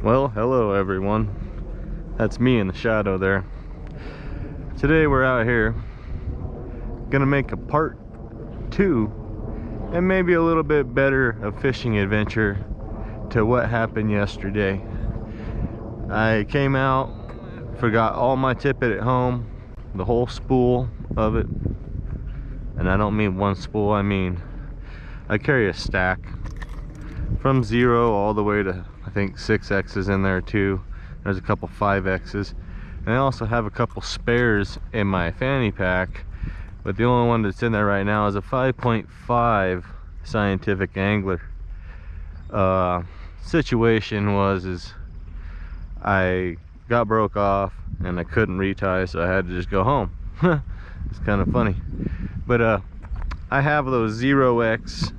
Well, hello everyone. That's me in the shadow there. Today we're out here gonna make a part 2 and maybe a little bit better of fishing adventure to what happened yesterday. I came out, forgot all my tippet at home, the whole spool of it. And I don't mean one spool, I mean I carry a stack from 0 all the way to I think 6X's in there too. There's a couple 5X's, and I also have a couple spares in my fanny pack, but the only one that's in there right now is a 5.5 scientific angler. Situation was I got broke off and I couldn't retie, so I had to just go home. It's kind of funny, but I have those 0X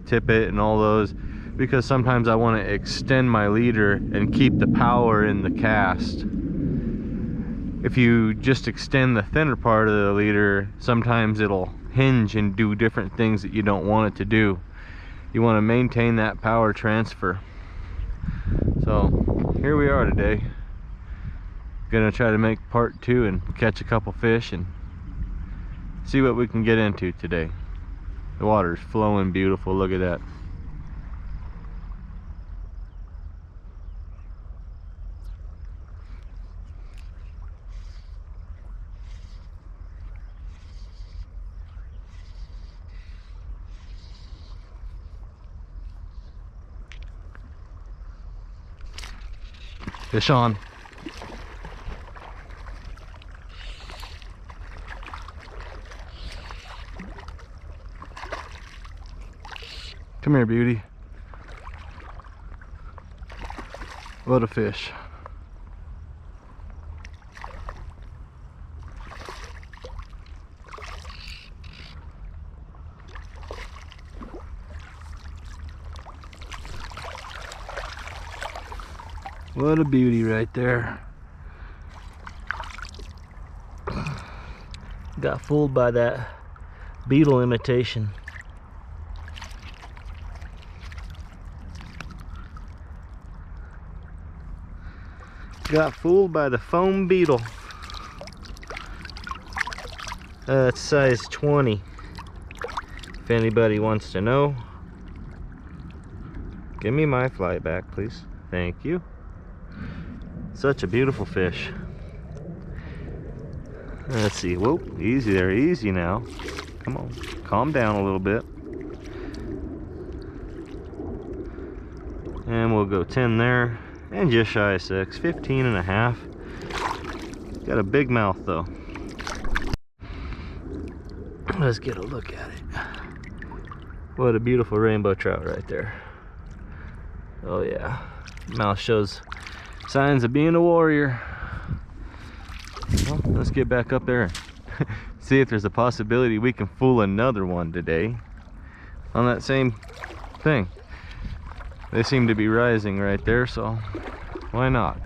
tippet and all those because sometimes I want to extend my leader and keep the power in the cast. If you just extend the thinner part of the leader, sometimes it'll hinge and do different things that you don't want it to do. You want to maintain that power transfer. So here we are today, gonna try to make part 2 and catch a couple fish and see what we can get into today. The water's flowing beautiful, look at that. Fish on. Come here, beauty. What a fish. What a beauty right there. Got fooled by that beetle imitation. Got fooled by the foam beetle. It's size 20. If anybody wants to know. Give me my fly back, please. Thank you. Such a beautiful fish. Let's see. Whoa, easy there, easy now. Come on, calm down a little bit. And we'll go 10 there. And just shy of 6, 15 and a half. Got a big mouth though. Let's get a look at it. What a beautiful rainbow trout right there. Oh yeah, mouth shows signs of being a warrior. Well, let's get back up there and see if there's a possibility we can fool another one today on that same thing. They seem to be rising right there, so why not?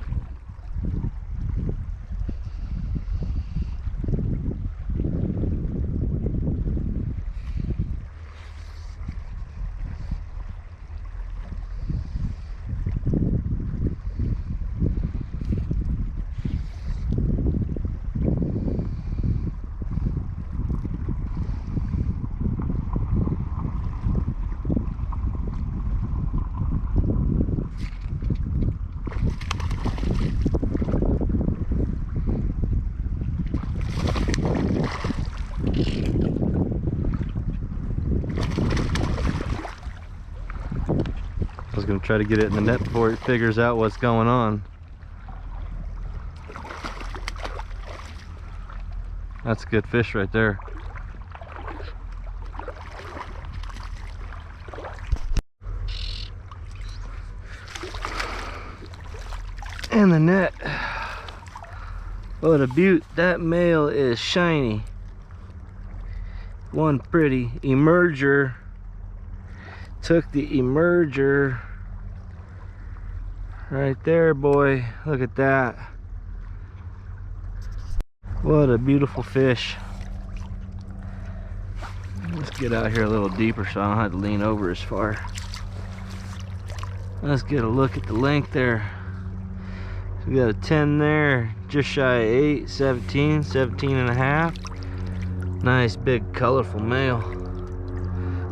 I was going to try to get it in the net before it figures out what's going on. That's a good fish right there. And the net. What a beaut. That male is shiny. One pretty emerger. Took the emerger right there, boy. Look at that. What a beautiful fish. Let's get out here a little deeper so I don't have to lean over as far. Let's get a look at the length there. So we got a 10 there, just shy of 8, 17, 17 and a half. Nice big colorful male.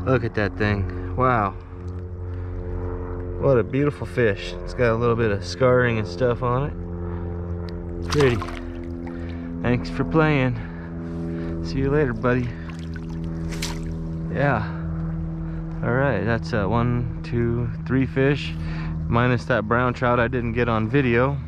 Look at that thing. Wow. What a beautiful fish. It's got a little bit of scarring and stuff on it. Pretty. Thanks for playing. See you later, buddy. Yeah. Alright, that's 1, 2, 3 fish. Minus that brown trout I didn't get on video.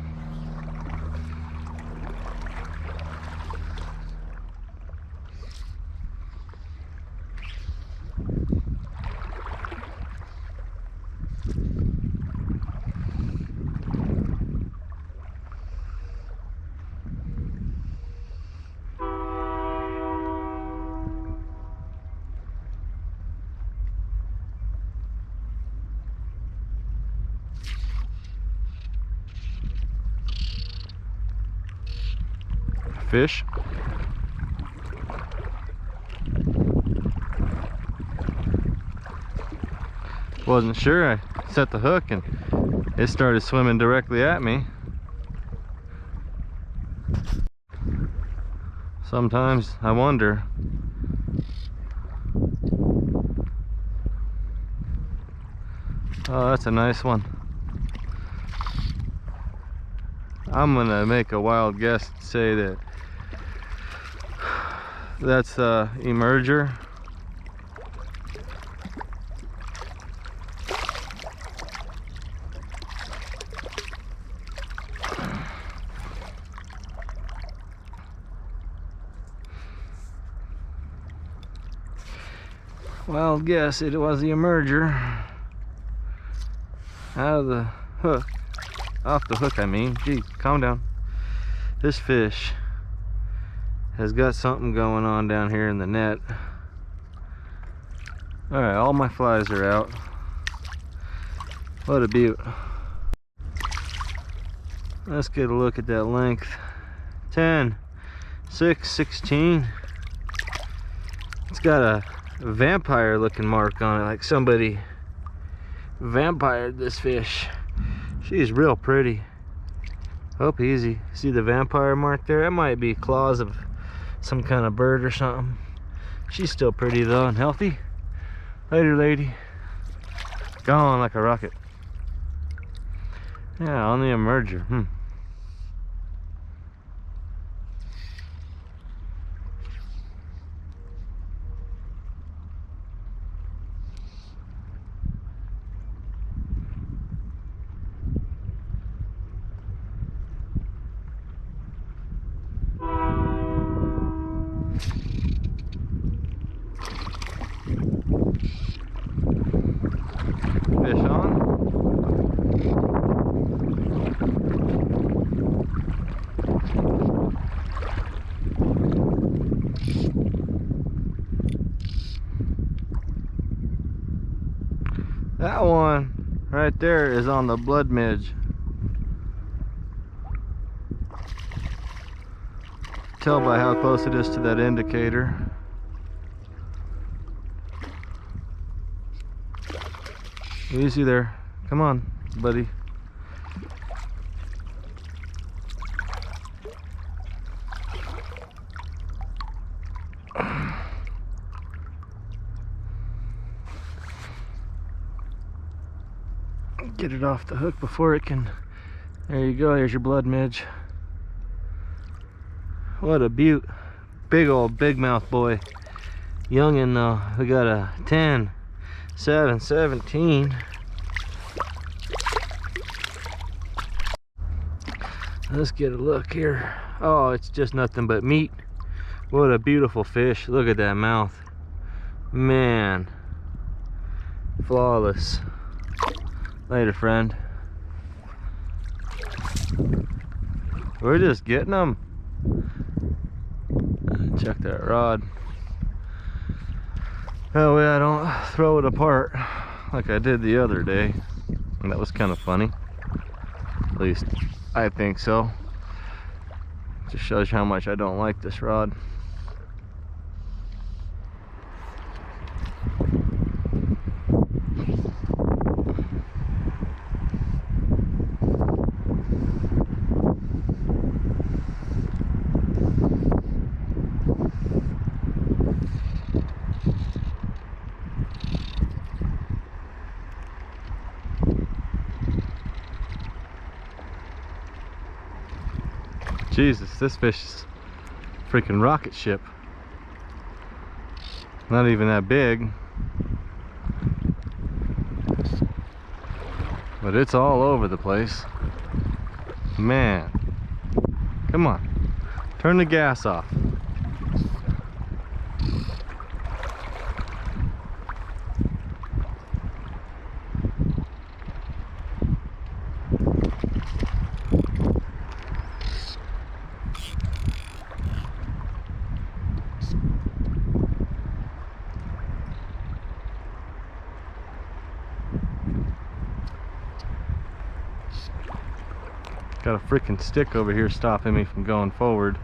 Fish. Wasn't sure. I set the hook and it started swimming directly at me. Sometimes I wonder. Oh, that's a nice one. I'm gonna make a wild guess and say that that's the emerger. Wild guess, it was the emerger. Out of the hook. Off the hook, I mean. Geez, calm down. This fish has got something going on down here in the net. Alright, all my flies are out. What a beaut. Let's get a look at that length. 10, 6, 16. It's got a vampire looking mark on it, like somebody vampired this fish. She's real pretty. Hope easy. See the vampire mark there? That might be claws of some kind of bird or something. She's still pretty though and healthy. Later, lady. Gone like a rocket. Yeah, on the emerger. Fish on. That one right there is on the blood midge. Tell by how close it is to that indicator. Easy there. Come on, buddy. Get it off the hook before it can. There you go. Here's your blood midge. What a beaut. Big old big mouth boy. Youngin' though. We got a 10, 7, 17. Let's get a look here. Oh, it's just nothing but meat. What a beautiful fish. Look at that mouth. Man. Flawless. Later, friend. We're just getting them. Check that rod. That way I don't throw it apart like I did the other day. And that was kind of funny. At least I think so. Just shows you how much I don't like this rod. Jesus, this fish is a freaking rocket ship. Not even that big, but it's all over the place. Man, come on, turn the gas off. Got a freaking stick over here stopping me from going forward.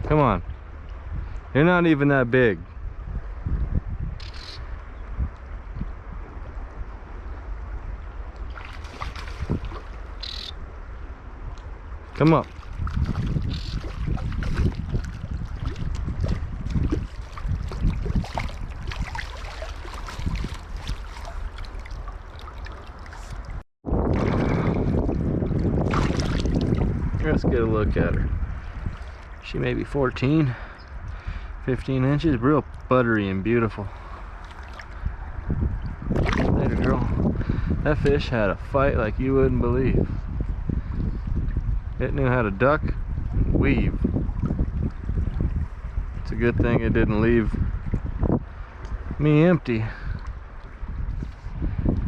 Come on. You're not even that big. Come up. Let's get a look at her. She may be 14, 15 inches, real buttery and beautiful. Later, girl. That fish had a fight like you wouldn't believe. It knew how to duck and weave. It's a good thing it didn't leave me empty.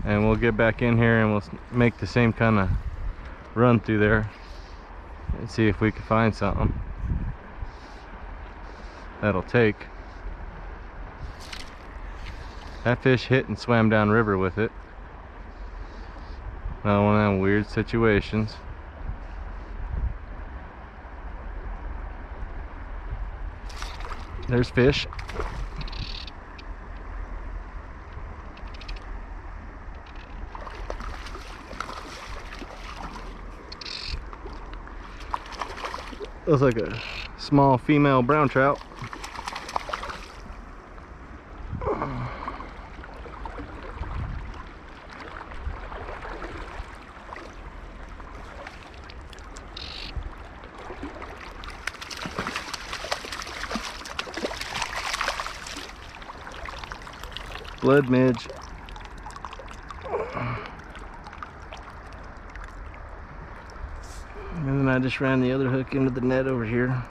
And we'll get back in here and we'll make the same kind of run through there and see if we can find something that'll take. That fish hit and swam down river with it. Another one of them weird situations. There's fish. Looks like a small female brown trout. Blood midge. And then I just ran the other hook into the net over here.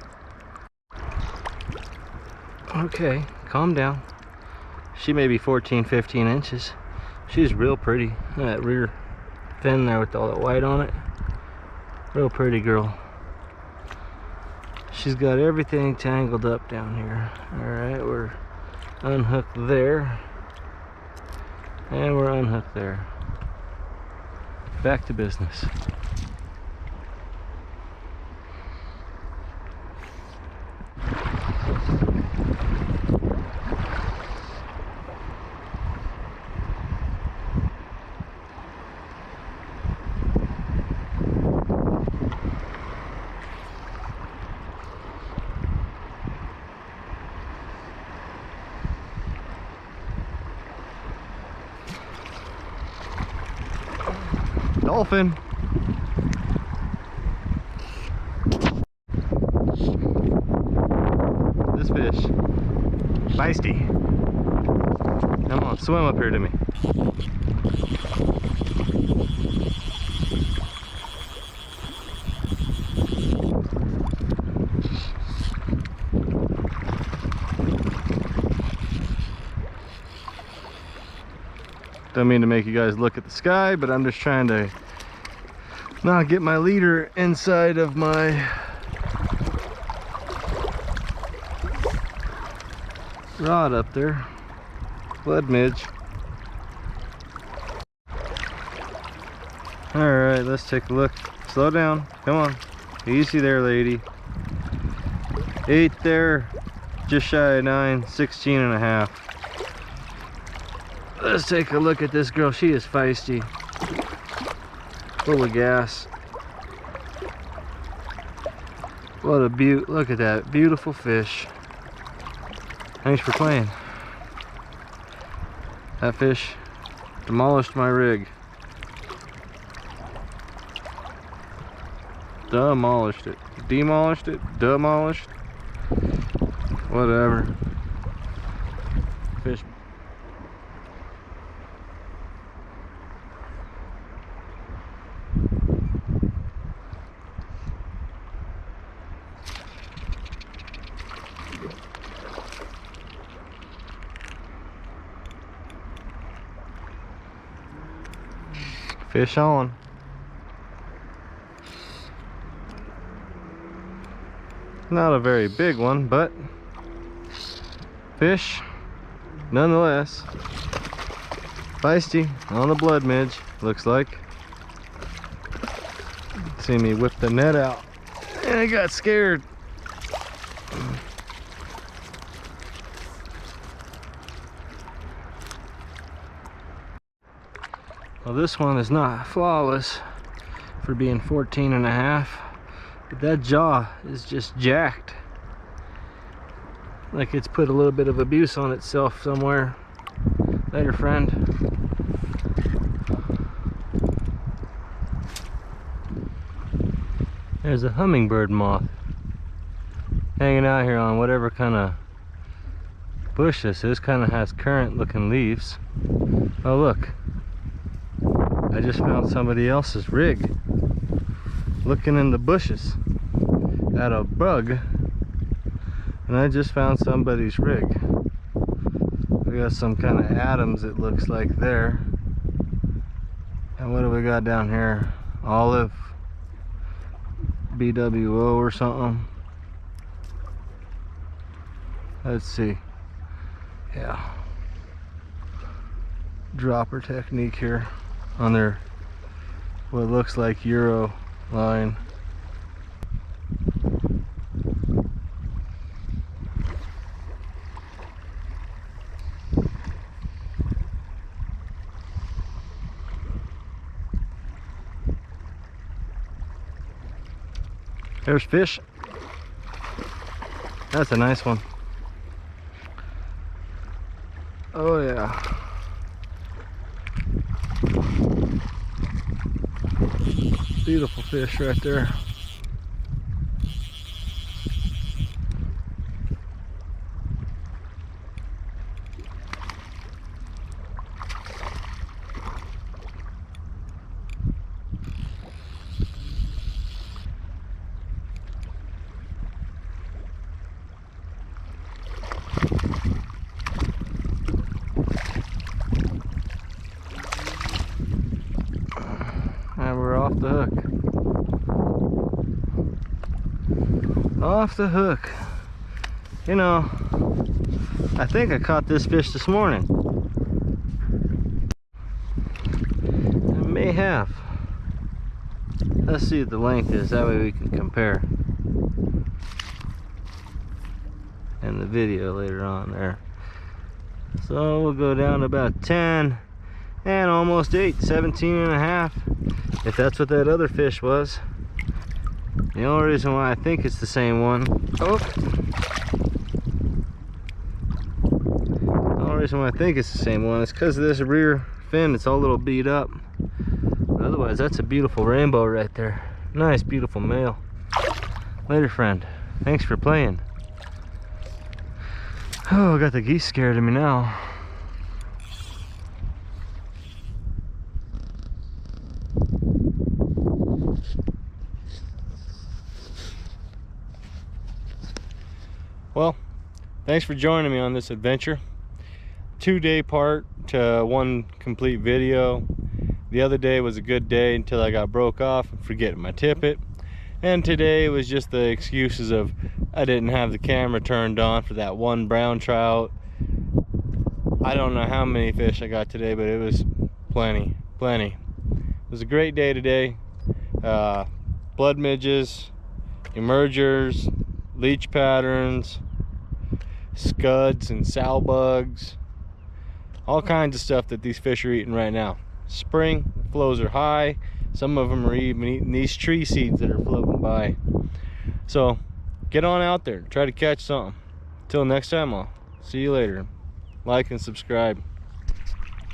Okay, calm down. She may be 14, 15 inches. She's real pretty. That rear fin there with all that white on it. Real pretty girl. She's got everything tangled up down here. Alright, we're unhooked there. And we're unhooked there. Back to business. Dolphin. This fish, feisty. Come on, swim up here to me. Don't mean to make you guys look at the sky, but I'm just trying to not get my leader inside of my rod up there. Blood midge. Alright, let's take a look. Slow down. Come on. Easy there, lady. 8 there. Just shy of 9. 16 and a half. Let's take a look at this girl. She is feisty. Full of gas. What a beaut. Look at that beautiful fish. Thanks for playing. That fish demolished my rig. Demolished it. Demolished it. Demolished. Whatever. Fish. Fish on. Not a very big one, but fish nonetheless. Feisty on the blood midge, looks like. See me whip the net out and I got scared. Well, this one is not flawless for being 14 and a half, but that jaw is just jacked. Like it's put a little bit of abuse on itself somewhere. Later, friend. There's a hummingbird moth hanging out here on whatever kind of bush this is. Kind of has currant looking leaves. Oh look, I just found somebody else's rig looking in the bushes at a bug, and I just found somebody's rig. We got some kind of atoms, it looks like there. And what do we got down here? Olive BWO or something. Let's see. Yeah, dropper technique here on their what looks like Euro line. There's fish. That's a nice one. Oh yeah. Beautiful fish right there. And we're off the hook. Off the hook. You know, I think I caught this fish this morning. I may have. Let's see what the length is, that way we can compare. And the video later on there. So we'll go down to about 10 and almost 8, 17 and a half. If that's what that other fish was. The only reason why I think it's the same one. Oh! The only reason why I think it's the same one is because of this rear fin. It's all a little beat up. But otherwise, that's a beautiful rainbow right there. Nice, beautiful male. Later, friend. Thanks for playing. Oh, I got the geese scared of me now. Well, thanks for joining me on this adventure. 2-day part to one complete video. The other day was a good day until I got broke off and forgetting my tippet. And today was just the excuses of I didn't have the camera turned on for that one brown trout. I don't know how many fish I got today, but it was plenty. It was a great day today. Blood midges, emergers, leech patterns, scuds and sow bugs, all kinds of stuff that these fish are eating right now. Spring, flows are high. Some of them are even eating these tree seeds that are floating by. So get on out there, try to catch something. Till next time, I'll see you later. Like and subscribe.